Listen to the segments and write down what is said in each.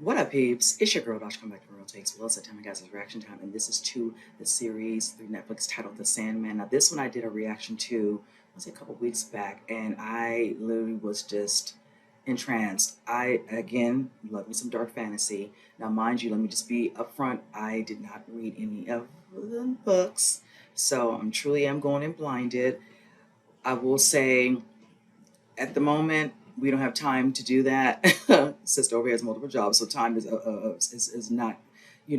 What up, peeps? It's your girl, Dosh. Come back to Real Takes. Well, it's time, guys. It's reaction time, and this is to the series through Netflix titled The Sandman. Now, this one I did a reaction to, a couple weeks back, and I literally was just entranced. I, again, love me some dark fantasy. Now, mind you, let me just be upfront. I did not read any of the books, so I'm truly am going in blinded. I will say, at the moment, we don't have time to do that. Sister over here has multiple jobs, so time is not,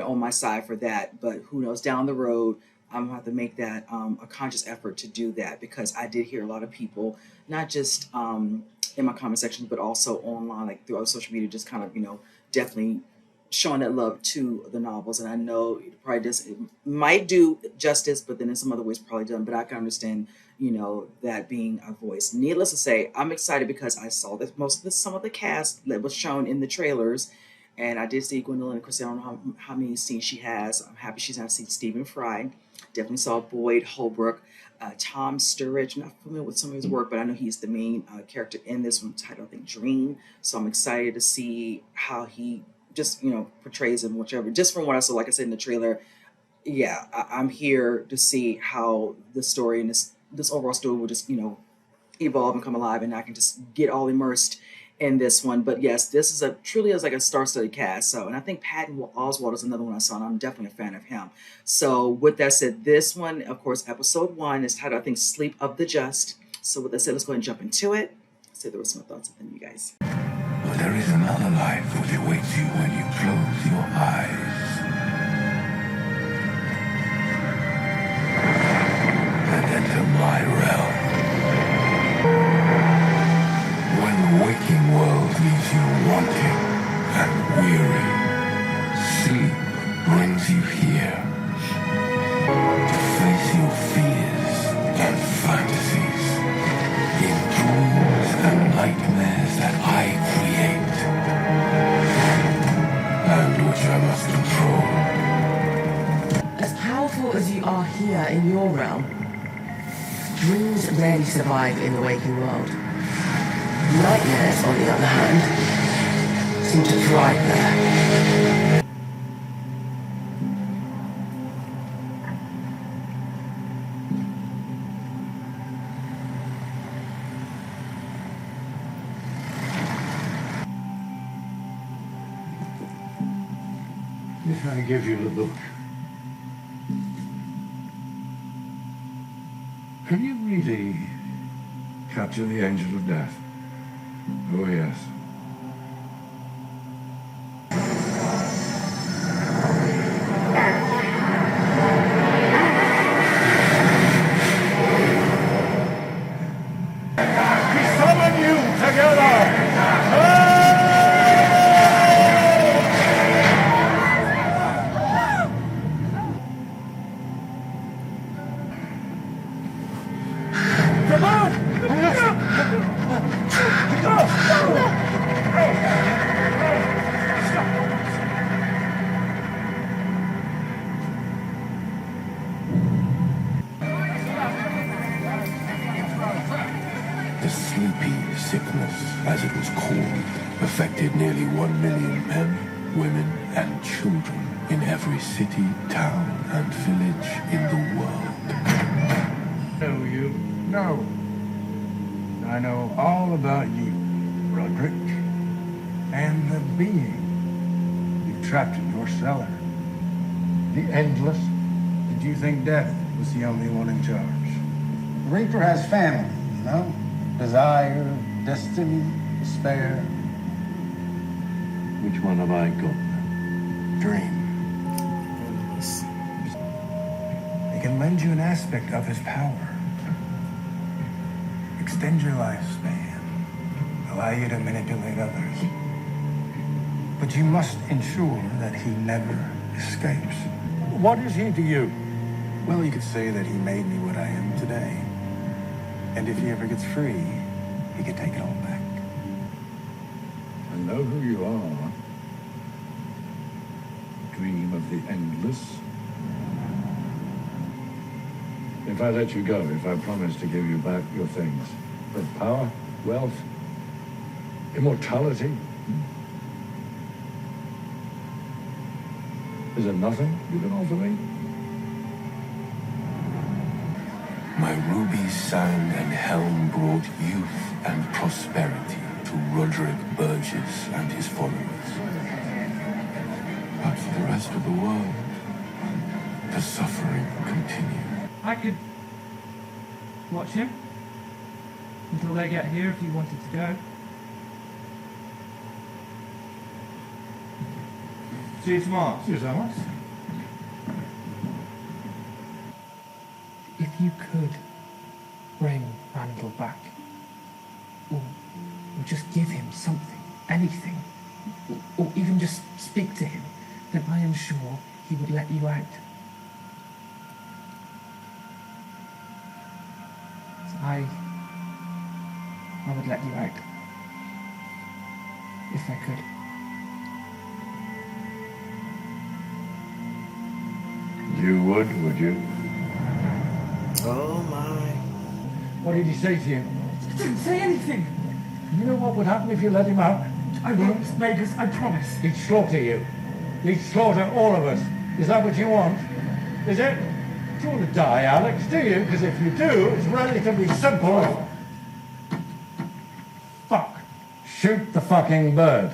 on my side for that. But who knows? Down the road, I'm gonna have to make that a conscious effort to do that, because I did hear a lot of people, not just in my comment section, but also online, like through other social media, just kind of definitely showing that love to the novels. And I know it might do justice, but then in some other ways probably done. But I can understand that being a voice. Needless to say, I'm excited because I saw that some of the cast that was shown in the trailers, and I did see Gwendolyn and Chrissy. I don't know how many scenes she has. I'm happy she's not seen Stephen Fry. Definitely saw Boyd Holbrook, Tom Sturridge. I'm not familiar with some of his work, but I know he's the main character in this one, titled I think Dream. So I'm excited to see how he just portrays him, whichever. Just from what I saw, like I said in the trailer, yeah, I'm here to see how the story and this overall story will just evolve and come alive, and I can just get all immersed in this one. But yes, this is truly is like a star-studded cast. So, and I think Patton Oswalt is another one I saw, and I'm definitely a fan of him. So with that said, this one, of course, episode 1 is titled I think Sleep of the Just. So with that said, let's go ahead and jump into it. Say the rest of my thoughts and then you guys. But there is another life which awaits you when you close your eyes. And enter my realm. When the waking world leaves you wanting and weary, sleep brings you here to face your fears and fantasies in dreams and nightmares that I create, and which I must control. As powerful as you are here in your realm, dreams rarely survive in the waking world. Nightmares, on the other hand, seem to thrive there. If I give you the book, can you really capture the angel of death? Oh, yes. We summon you together! The sleepy sickness, as it was called, affected nearly 1 million men, women, and children in every city, town, and village in the world. Know you? No. I know all about you, Roderick, and the being you trapped in your cellar. The Endless. Did you think death was the only one in charge? The Reaper has family, desire, destiny, despair. Which one have I got? Dream. He can lend you an aspect of his power. Extend your lifespan. Allow you to manipulate others. But you must ensure that he never escapes. What is he to you? Well, you could say that he made me what I am today. And if he ever gets free, he could take it all back. I know who you are. Dream of the Endless. If I let you go, if I promise to give you back your things, but power, wealth, immortality, Is there nothing you can offer me? My ruby sand and helm brought youth and prosperity to Roderick Burgess and his followers. But for the rest of the world, the suffering continued. I could watch him until they get here if you wanted to go. See you tomorrow. See you so much. If you could bring Randall back, or just give him something, anything, or even just speak to him, then I am sure he would let you out. So I would let you out, if I could. You would you? Oh my. What did he say to you? I didn't say anything. You know what would happen if you let him out? I won't, Vegas, I promise. He'd slaughter you. He'd slaughter all of us. Is that what you want? Is it? Do you want to die, Alex? Do you? Because if you do, it's relatively simple. Fuck. Shoot the fucking bird.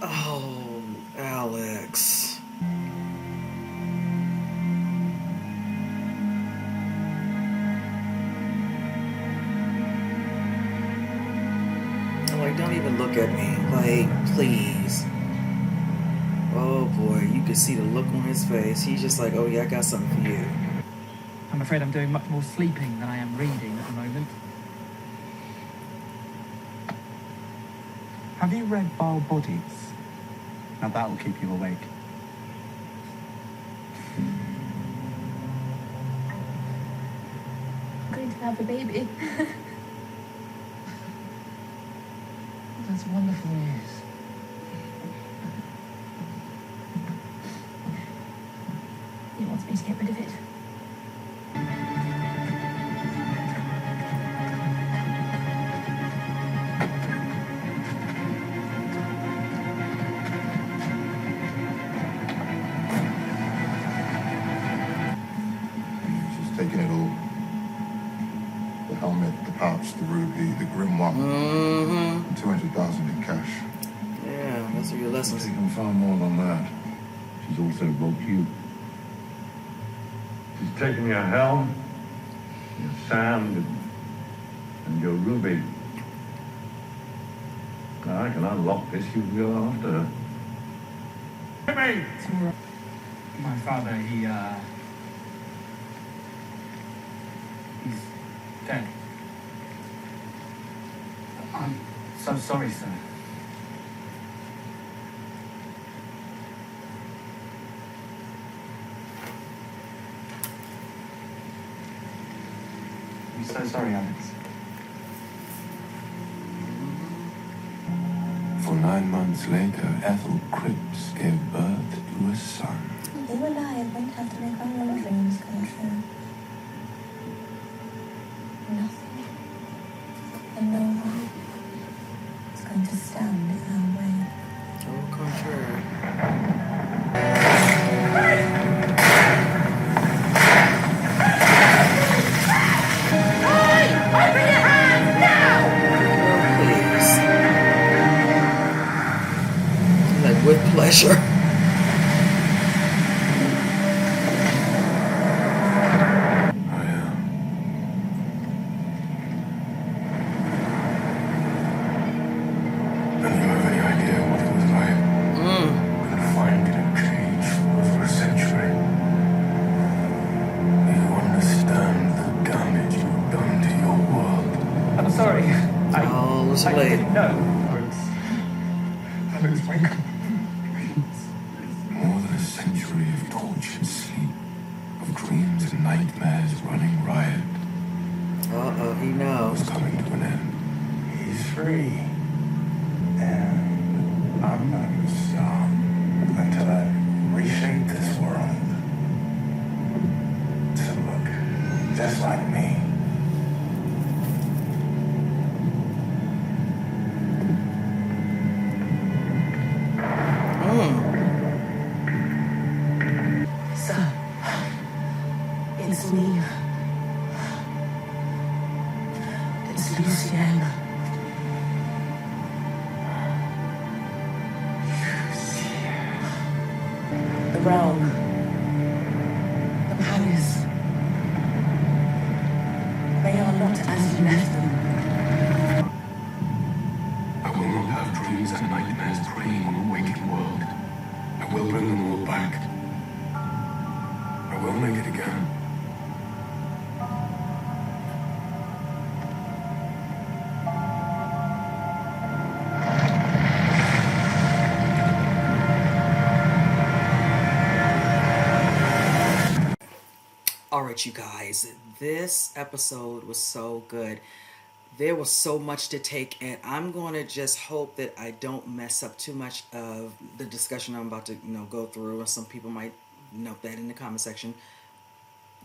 Oh, Alex. Like, don't even look at me. Like, please. Oh boy, you can see the look on his face. He's just like, oh yeah, I got something for you. I'm afraid I'm doing much more sleeping than I am reading at the moment. Have you read Vile Bodies? Now that'll keep you awake. I'm going to have a baby. That's wonderful news. He wants me to get rid of it. She's taking it all. The helmet, the pouch, the ruby, the grimoire, Mm-hmm. 200,000 in cash. Yeah, those are your lessons. She can far more than that. She's also robbed you. She's taken your helm, your sand, and your ruby. Now I can unlock this, you can go after her. Hit me! My father, he's dead. I'm so sorry, sir. I'm so sorry, Alex. For 9 months later, Ethel Cripps gave birth to a son. If they were alive, wouldn't have to make our own dreams come true. Nothing and no one is going to stand in our way. Au contraire. Please. Like, with pleasure. Too I late. didn't know. I was wake up. More than a century of tortured sleep, of dreams and nightmares running riot, Uh-oh, he knows. was coming to an end. He's free. And I'm not going to stop until I reshape this world to look just like me. Sir, it's me. It's Lucien. The realm. The palace. They are not as you left them. I will not have dreams and nightmares preying on the waking world. I will bring them all back. I will make it again. All right, you guys, this episode was so good. There was so much to take, and I'm going to just hope that I don't mess up too much of the discussion I'm about to, go through. And some people might note that in the comment section.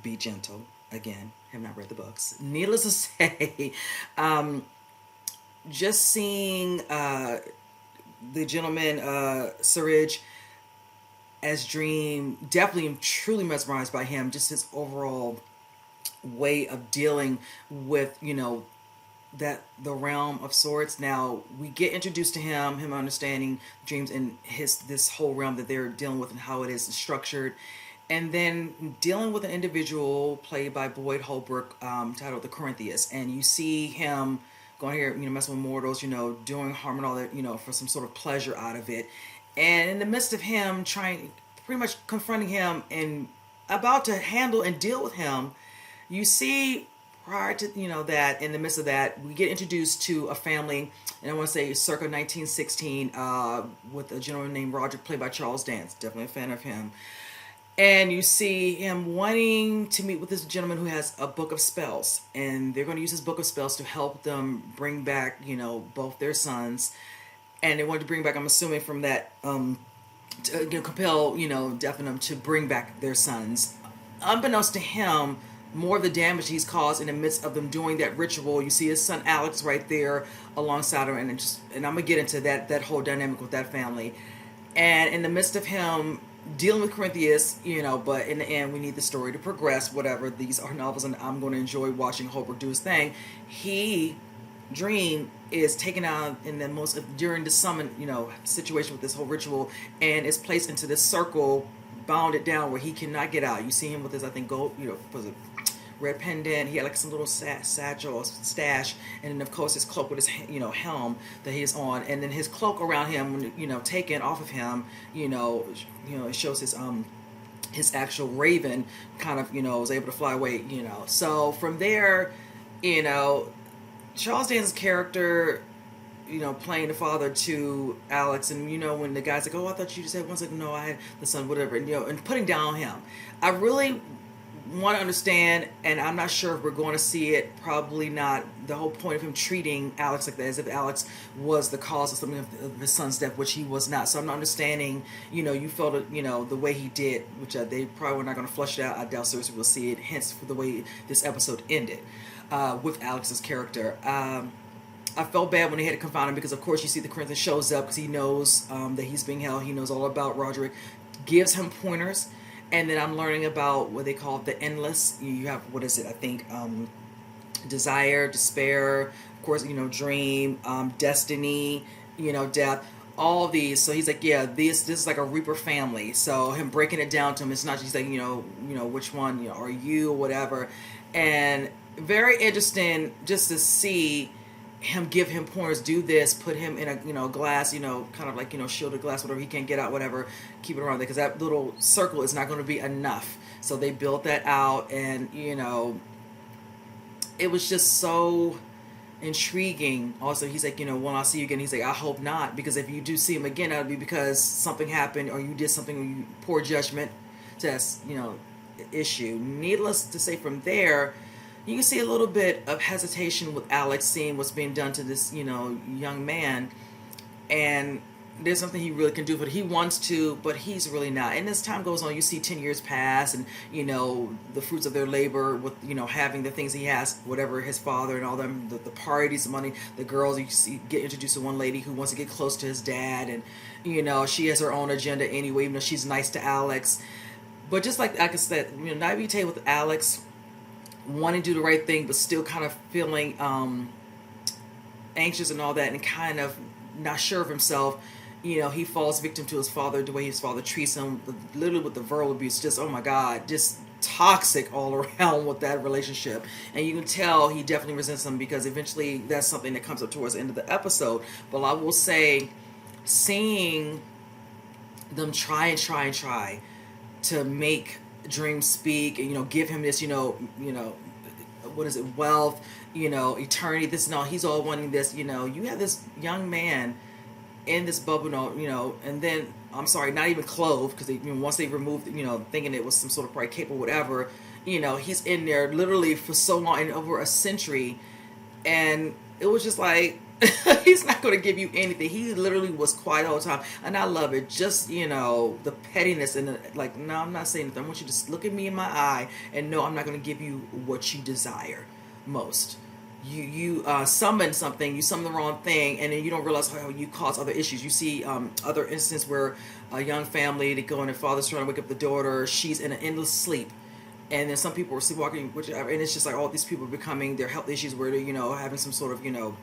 Be gentle. Again, have not read the books. Needless to say, just seeing the gentleman, Surridge, as Dream, definitely am truly mesmerized by him. Just his overall way of dealing with, that the realm of sorts. Now we get introduced to him understanding dreams and this whole realm that they're dealing with and how it is structured, and then dealing with an individual played by Boyd Holbrook, titled the Corinthius, and you see him going here, messing with mortals, doing harm and all that, for some sort of pleasure out of it. And in the midst of him pretty much confronting him and about to handle and deal with him, you see prior to, that in the midst of that, we get introduced to a family, and I want to say circa 1916, with a gentleman named Roderick, played by Charles Dance. Definitely a fan of him. And you see him wanting to meet with this gentleman who has a book of spells, and they're going to use his book of spells to help them bring back, both their sons. And they wanted to bring back, I'm assuming from that, to compel, Deafenham to bring back their sons. Unbeknownst to him, more of the damage he's caused in the midst of them doing that ritual. You see his son Alex right there alongside her, and I'm gonna get into that whole dynamic with that family. And in the midst of him dealing with Corinthius, but in the end, we need the story to progress. Whatever, these are novels, and I'm going to enjoy watching Holbrook do his thing. Dream is taken out in the most during the summon, situation with this whole ritual, and is placed into this circle, bounded down where he cannot get out. You see him with his, I think, gold, was it red pendant? He had like some little satchel stash, and then of course his cloak with his, helm that he is on, and then his cloak around him, taken off of him, it shows his actual raven kind of, was able to fly away, So from there, Charles Dance's character, playing the father to Alex, and when the guy's like, oh, I thought you just had one, like, no, I had the son, whatever, and and putting down him, I really want to understand, and I'm not sure if we're going to see it, probably not, the whole point of him treating Alex like that, as if Alex was the cause of something of his son's death, which he was not. So I'm not understanding, you felt it, the way he did, which they probably were not going to flush it out. I doubt seriously we'll see it, hence for the way this episode ended. With Alex's character. I felt bad when they had to confound him, because of course you see the Corinthian shows up because he knows that he's being held. He knows all about Roderick, gives him pointers, and then I'm learning about what they call the endless. You have, what is it? I think desire, despair, of course, dream, destiny, death. All these. So he's like, yeah, this is like a Reaper family. So him breaking it down to him, it's not just like, which one, are you, or whatever. And very interesting just to see him give him pointers, do this, put him in a glass, kind of like, shielded glass, whatever, he can't get out, whatever, keep it around there, because that little circle is not going to be enough. So they built that out, and it was just so intriguing. Also, he's like, when I see you again, he's like, I hope not, because if you do see him again, that'll be because something happened or you did something, or you poor judgment test, issue. Needless to say, from there, you can see a little bit of hesitation with Alex seeing what's being done to this, young man, and there's something he really can do, but he wants to, but he's really not. And as time goes on, you see 10 years pass, and the fruits of their labor with having the things he has, whatever his father and all them, the parties, the money, the girls. You see get introduced to one lady who wants to get close to his dad, and she has her own agenda anyway, even though she's nice to Alex. But just like I said, naivete with Alex, wanting to do the right thing, but still kind of feeling anxious and all that, and kind of not sure of himself. He falls victim to his father, the way his father treats him, literally with the verbal abuse. Just, oh my God, just toxic all around with that relationship. And you can tell he definitely resents him, because eventually that's something that comes up towards the end of the episode. But I will say, seeing them try to make Dream speak, and give him this, what is it, wealth, eternity, this and all. He's all wanting this. You have this young man in this bubble, and then, I'm sorry, not even clothed, because once they removed, thinking it was some sort of probably cape or whatever, he's in there literally for so long, and over a century, and it was just like, he's not going to give you anything. He literally was quiet all the time, and I love it. Just, the pettiness, and like, no, I'm not saying anything. I want you to just look at me in my eye, and no, I'm not going to give you what you desire most. You summon something, you summon the wrong thing, and then you don't realize how you cause other issues. You see other instances where a young family, they go and their father's trying to wake up the daughter, she's in an endless sleep, and then some people are sleepwalking, whichever, and it's just like all these people becoming their health issues where they're having some sort of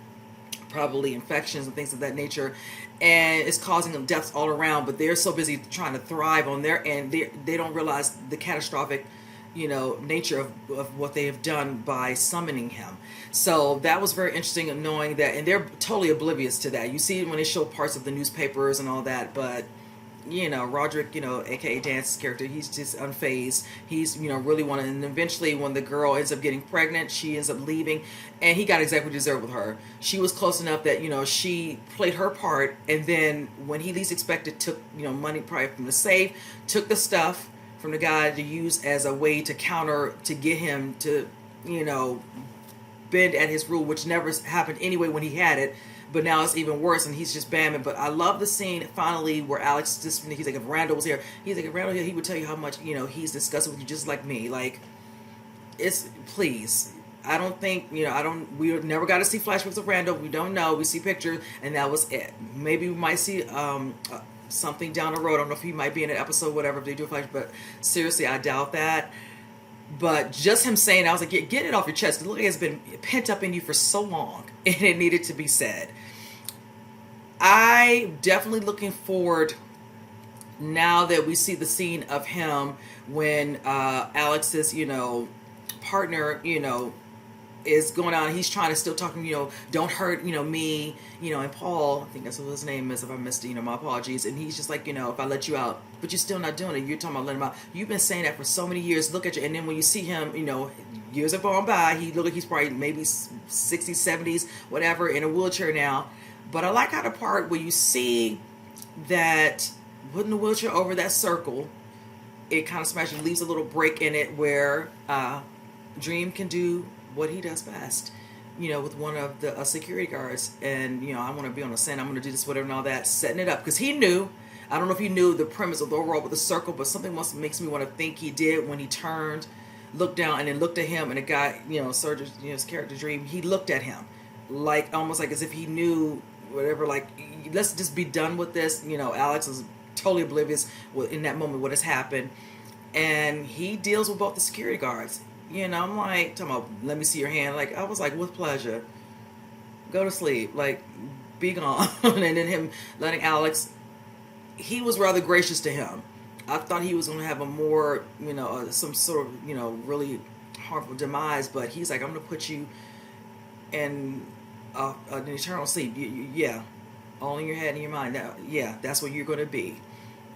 probably infections and things of that nature, and it's causing them deaths all around. But they're so busy trying to thrive on their end, they don't realize the catastrophic nature of what they have done by summoning him. So that was very interesting, in knowing that, and they're totally oblivious to that. You see it when they show parts of the newspapers and all that, but Roderick, aka Dance's character, he's just unfazed. He's really wanted, and eventually when the girl ends up getting pregnant, she ends up leaving, and he got exactly what he deserved with her. She was close enough that she played her part, and then when he least expected, took money probably from the safe, took the stuff from the guy to use as a way to counter, to get him to bend at his rule, which never happened anyway when he had it. But now it's even worse, and he's just bamming. But I love the scene finally where Alex he's like, if Randall was here, he's like, if Randall here, he would tell you how much he's disgusted with you, just like me. Like, it's, please, I don't think we never got to see flashbacks of Randall. We don't know. We see pictures, and that was it. Maybe we might see something down the road. I don't know if he might be in an episode, whatever, if they do a flash. But seriously, I doubt that. But just him saying, I was like, get it off your chest. It looks like it's been pent up in you for so long, and it needed to be said. I definitely looking forward, now that we see the scene of him when Alex's, partner, is going on. He's trying to still talking, don't hurt, me, and Paul, I think that's what his name is. If I missed it, my apologies. And he's just like, if I let you out, but you're still not doing it. You're talking about letting him out. You've been saying that for so many years. Look at you. And then when you see him, years have gone by. He look like he's probably maybe 60s, 70s, whatever, in a wheelchair now. But I like how the part where you see that putting the wheelchair over that circle, it kind of smashes, leaves a little break in it where Dream can do what he does best, with one of the security guards, and I want to be on the scent, I'm going to do this, whatever, and all that, setting it up, because he knew. I don't know if he knew the premise of the overall with the circle, but something makes me want to think he did when he turned, looked down, and then looked at him, and the guy, Serge's, his character Dream, he looked at him, like almost like as if he knew whatever, like, let's just be done with this. Alex is totally oblivious in that moment what has happened, and he deals with both the security guards. I'm like, talking about, let me see your hand. Like, I was like, with pleasure. Go to sleep. Like, be gone. And then him letting Alex, he was rather gracious to him. I thought he was going to have a more, some sort of, really harmful demise. But he's like, I'm going to put you in an eternal sleep. Yeah. All in your head and your mind. Now, yeah, that's what you're going to be.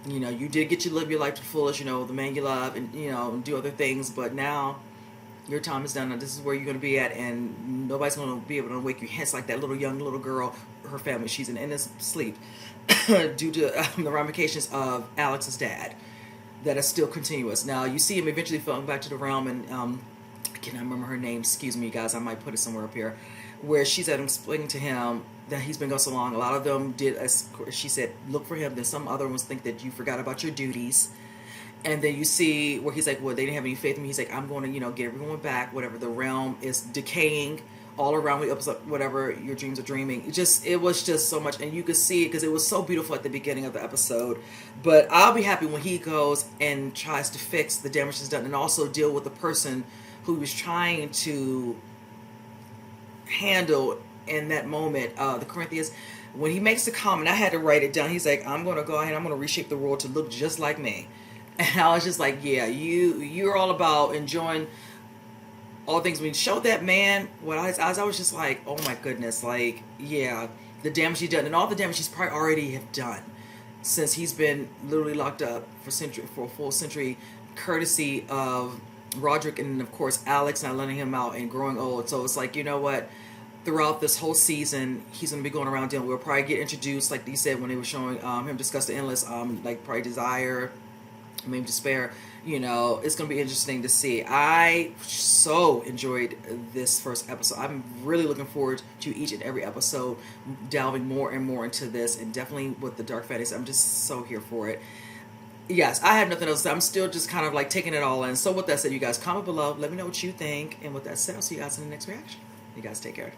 You did get to live your life to the fullest, the man you love, and, and do other things. But now, Your time is done. Now this is where you're going to be at, and nobody's going to be able to wake you. Hence, like that young little girl, her family, she's in innocent sleep due to the ramifications of Alex's dad that is still continuous. Now you see him eventually falling back to the realm, and I cannot remember her name. Excuse me, guys. I might put it somewhere up here, where she's at him explaining to him that he's been gone so long. A lot of them did, as she said, look for him. Then some other ones think that you forgot about your duties. And then you see where he's like, well, they didn't have any faith in me. He's like, I'm going to, get everyone back. Whatever, the realm is decaying all around me. Whatever your dreams are dreaming. It was just so much. And you could see it because it was so beautiful at the beginning of the episode. But I'll be happy when he goes and tries to fix the damage that's done and also deal with the person who was trying to handle in that moment, the Corinthians. When he makes the comment, I had to write it down. He's like, I'm going to go ahead, I'm going to reshape the world to look just like me. And I was just like, yeah, you're all about enjoying all things. When you showed that man, I was just like, oh my goodness, like, yeah, the damage he's done and all the damage he's probably already have done since he's been literally locked up for a full century, courtesy of Roderick and of course Alex not letting him out and growing old. So it's like, you know what? Throughout this whole season, he's going to be going around dealing. We'll probably get introduced, like they said when they were showing him discuss the endless, like probably desire, maybe despair. It's going to be interesting to see. I so enjoyed this first episode. I'm really looking forward to each and every episode, delving more and more into this, and definitely with the dark fantasy. I'm just so here for it. Yes, I have nothing else. I'm still just kind of like taking it all in. So with that said, you guys comment below. Let me know what you think. And with that said, I'll see you guys in the next reaction. You guys take care.